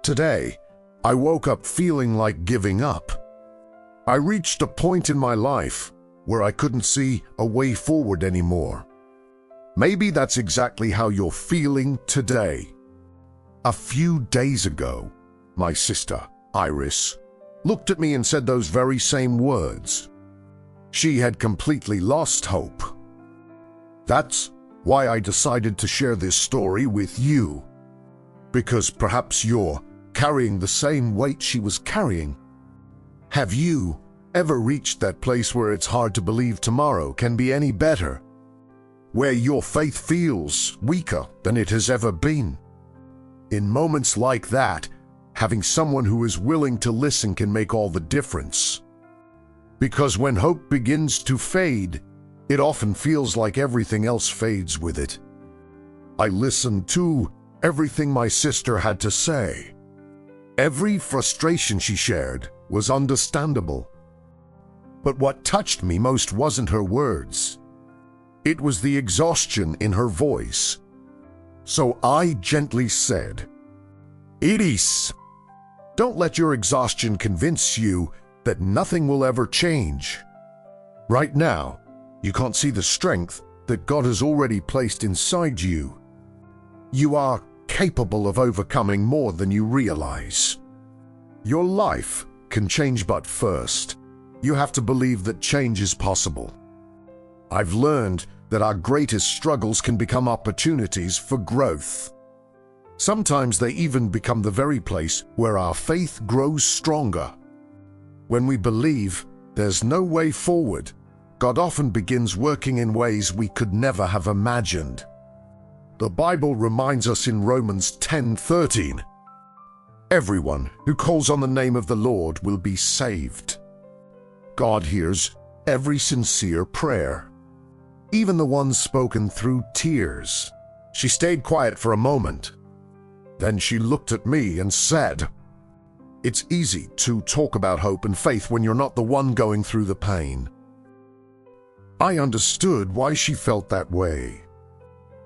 Today, I woke up feeling like giving up. I reached a point in my life where I couldn't see a way forward anymore. Maybe that's exactly how you're feeling today. A few days ago, my sister, Iris, looked at me and said those very same words. She had completely lost hope. That's why I decided to share this story with you. Because perhaps you're carrying the same weight she was carrying. Have you ever reached that place where it's hard to believe tomorrow can be any better? Where your faith feels weaker than it has ever been? In moments like that, having someone who is willing to listen can make all the difference. Because when hope begins to fade, it often feels like everything else fades with it. I listened to everything my sister had to say. Every frustration she shared was understandable. But what touched me most wasn't her words. It was the exhaustion in her voice. So I gently said, "Iris, don't let your exhaustion convince you that nothing will ever change. Right now, you can't see the strength that God has already placed inside you. You are capable of overcoming more than you realize. Your life can change, but first, you have to believe that change is possible. I've learned that our greatest struggles can become opportunities for growth. Sometimes they even become the very place where our faith grows stronger. When we believe there's no way forward, God often begins working in ways we could never have imagined. The Bible reminds us in Romans 10:13, "Everyone who calls on the name of the Lord will be saved." God hears every sincere prayer, even the ones spoken through tears. She stayed quiet for a moment. Then she looked at me and said, "It's easy to talk about hope and faith when you're not the one going through the pain." I understood why she felt that way.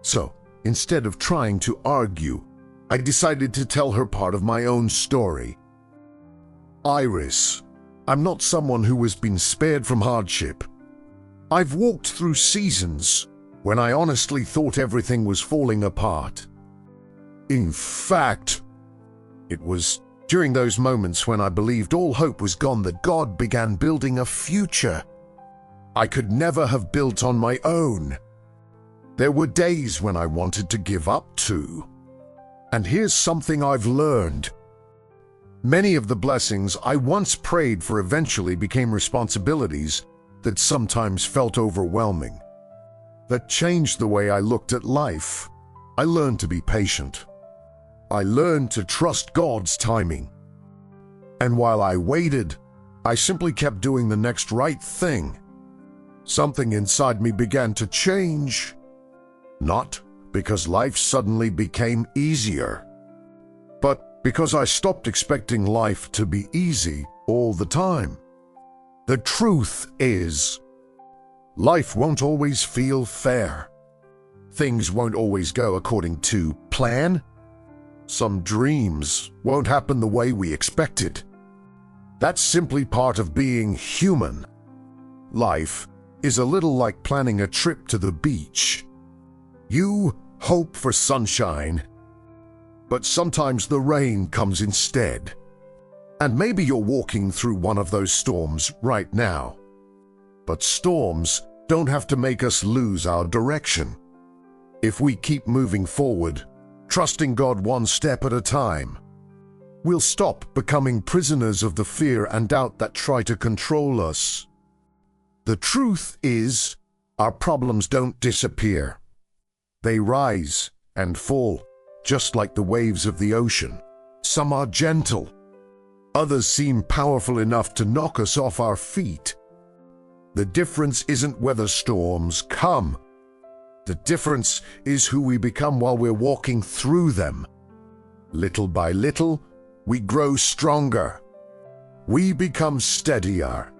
So, instead of trying to argue, I decided to tell her part of my own story. "Iris, I'm not someone who has been spared from hardship. I've walked through seasons when I honestly thought everything was falling apart. In fact, it was during those moments when I believed all hope was gone that God began building a future I could never have built on my own. There were days when I wanted to give up too. And here's something I've learned. Many of the blessings I once prayed for eventually became responsibilities that sometimes felt overwhelming. That changed the way I looked at life. I learned to be patient. I learned to trust God's timing. And while I waited, I simply kept doing the next right thing. Something inside me began to change. Not because life suddenly became easier, but because I stopped expecting life to be easy all the time. The truth is, life won't always feel fair. Things won't always go according to plan. Some dreams won't happen the way we expected. That's simply part of being human. Life is a little like planning a trip to the beach. You hope for sunshine, but sometimes the rain comes instead. And maybe you're walking through one of those storms right now. But storms don't have to make us lose our direction. If we keep moving forward, trusting God one step at a time, we'll stop becoming prisoners of the fear and doubt that try to control us. The truth is, our problems don't disappear. They rise and fall, just like the waves of the ocean. Some are gentle. Others seem powerful enough to knock us off our feet. The difference isn't whether storms come. The difference is who we become while we're walking through them. Little by little, we grow stronger. We become steadier.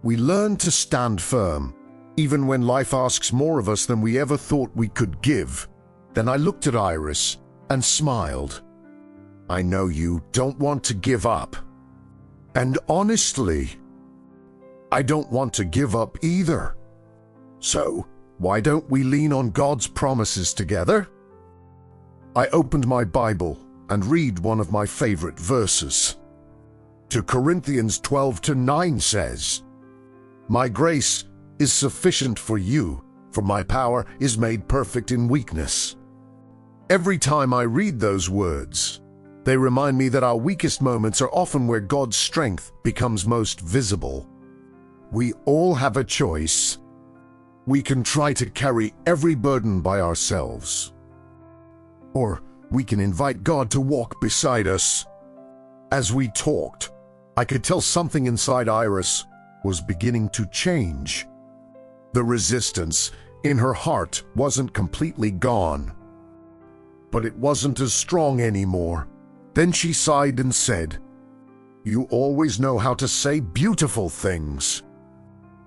We learn to stand firm, even when life asks more of us than we ever thought we could give. Then I looked at Iris and smiled. I know you don't want to give up. And honestly, I don't want to give up either. So, why don't we lean on God's promises together? I opened my Bible and read one of my favorite verses. 2 Corinthians 12:9 says, "My grace is sufficient for you, for my power is made perfect in weakness." Every time I read those words, they remind me that our weakest moments are often where God's strength becomes most visible. We all have a choice. We can try to carry every burden by ourselves, or we can invite God to walk beside us. As we talked, I could tell something inside Iris was beginning to change. The resistance in her heart wasn't completely gone, but it wasn't as strong anymore. Then she sighed and said, "You always know how to say beautiful things.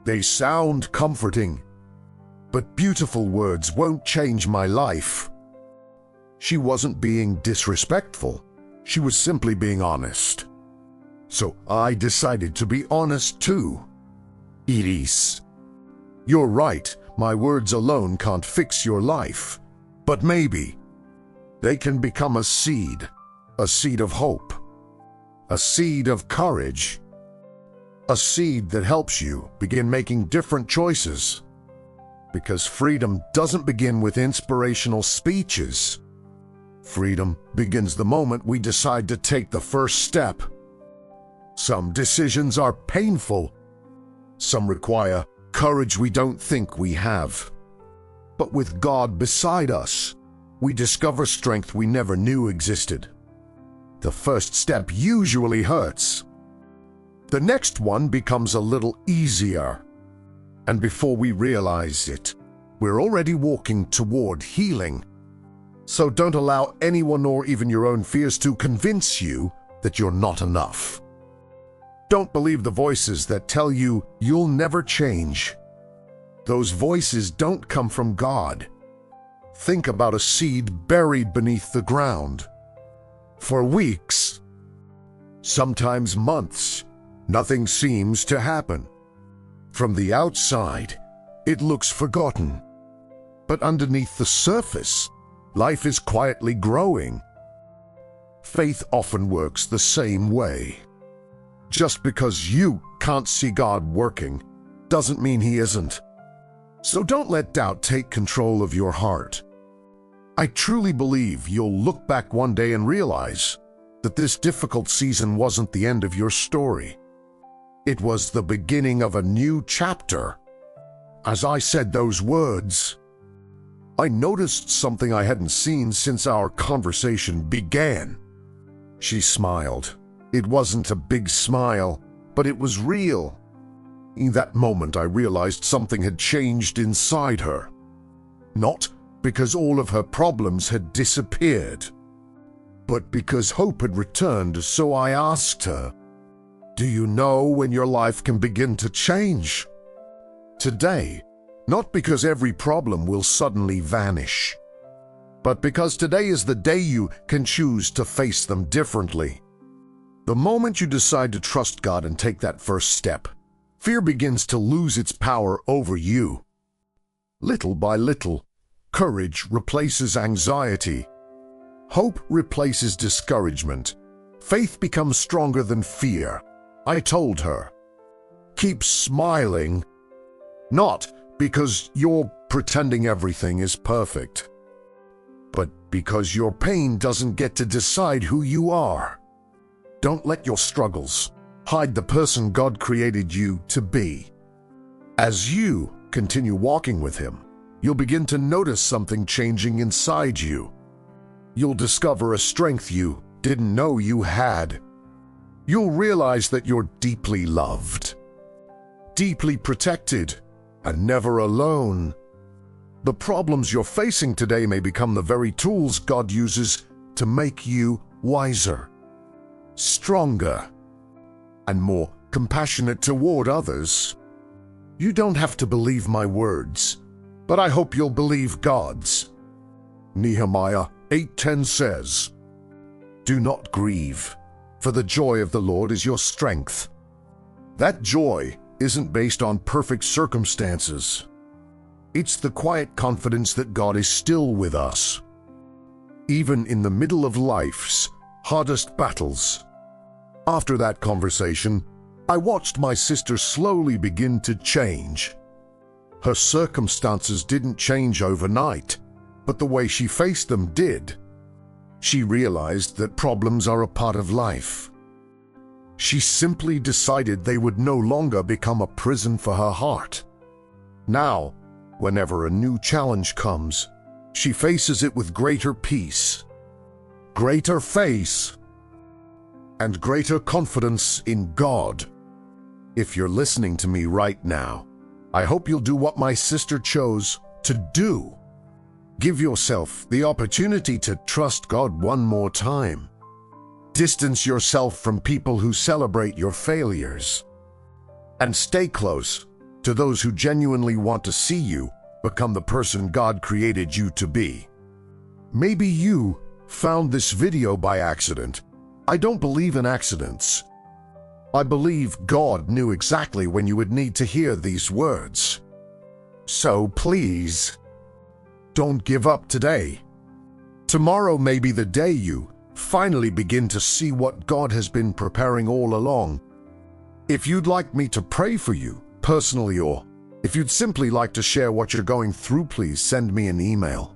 They sound comforting, but beautiful words won't change my life." She wasn't being disrespectful. She was simply being honest. So I decided to be honest too. Iris, you're right, my words alone can't fix your life, but maybe they can become a seed of hope, a seed of courage, a seed that helps you begin making different choices. Because freedom doesn't begin with inspirational speeches. Freedom begins the moment we decide to take the first step. Some decisions are painful. Some require courage we don't think we have. But with God beside us, we discover strength we never knew existed. The first step usually hurts. The next one becomes a little easier. And before we realize it, we're already walking toward healing. So don't allow anyone or even your own fears to convince you that you're not enough. Don't believe the voices that tell you you'll never change. Those voices don't come from God. Think about a seed buried beneath the ground. For weeks, sometimes months, nothing seems to happen. From the outside, it looks forgotten. But underneath the surface, life is quietly growing. Faith often works the same way. Just because you can't see God working doesn't mean He isn't. So don't let doubt take control of your heart. I truly believe you'll look back one day and realize that this difficult season wasn't the end of your story. It was the beginning of a new chapter. As I said those words, I noticed something I hadn't seen since our conversation began. She smiled. It wasn't a big smile, but it was real. In that moment, I realized something had changed inside her. Not because all of her problems had disappeared, but because hope had returned. So I asked her, "Do you know when your life can begin to change?" Today, not because every problem will suddenly vanish, but because today is the day you can choose to face them differently. The moment you decide to trust God and take that first step, fear begins to lose its power over you. Little by little, courage replaces anxiety. Hope replaces discouragement. Faith becomes stronger than fear. I told her, "Keep smiling, not because you're pretending everything is perfect, but because your pain doesn't get to decide who you are. Don't let your struggles hide the person God created you to be." As you continue walking with Him, you'll begin to notice something changing inside you. You'll discover a strength you didn't know you had. You'll realize that you're deeply loved, deeply protected, and never alone. The problems you're facing today may become the very tools God uses to make you wiser, stronger, and more compassionate toward others. You don't have to believe my words, but I hope you'll believe God's. Nehemiah 8:10 says, Do not grieve, for the joy of the Lord is your strength. That joy isn't based on perfect circumstances. It's the quiet confidence that God is still with us, even in the middle of life's hardest battles. After that conversation, I watched my sister slowly begin to change. Her circumstances didn't change overnight, but the way she faced them did. She realized that problems are a part of life. She simply decided they would no longer become a prison for her heart. Now, whenever a new challenge comes, she faces it with greater peace, greater faith, and greater confidence in God. If you're listening to me right now, I hope you'll do what my sister chose to do. Give yourself the opportunity to trust God one more time. Distance yourself from people who celebrate your failures, and stay close to those who genuinely want to see you become the person God created you to be. Maybe you found this video by accident. I don't believe in accidents. I believe God knew exactly when you would need to hear these words. So please, don't give up today. Tomorrow may be the day you finally begin to see what God has been preparing all along. If you'd like me to pray for you personally, or if you'd simply like to share what you're going through, please send me an email.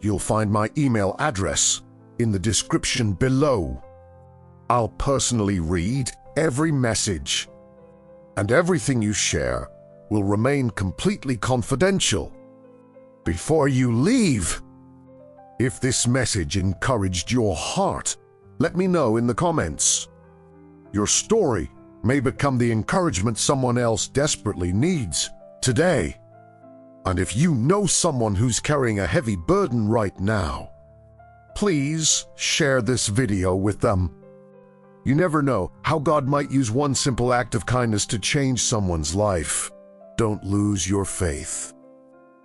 You'll find my email address in the description below. I'll personally read every message, and everything you share will remain completely confidential. Before you leave, if this message encouraged your heart, let me know in the comments. Your story may become the encouragement someone else desperately needs today. And if you know someone who's carrying a heavy burden right now, please share this video with them. You never know how God might use one simple act of kindness to change someone's life. Don't lose your faith.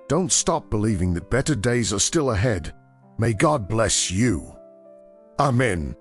Don't stop believing that better days are still ahead. May God bless you. Amen.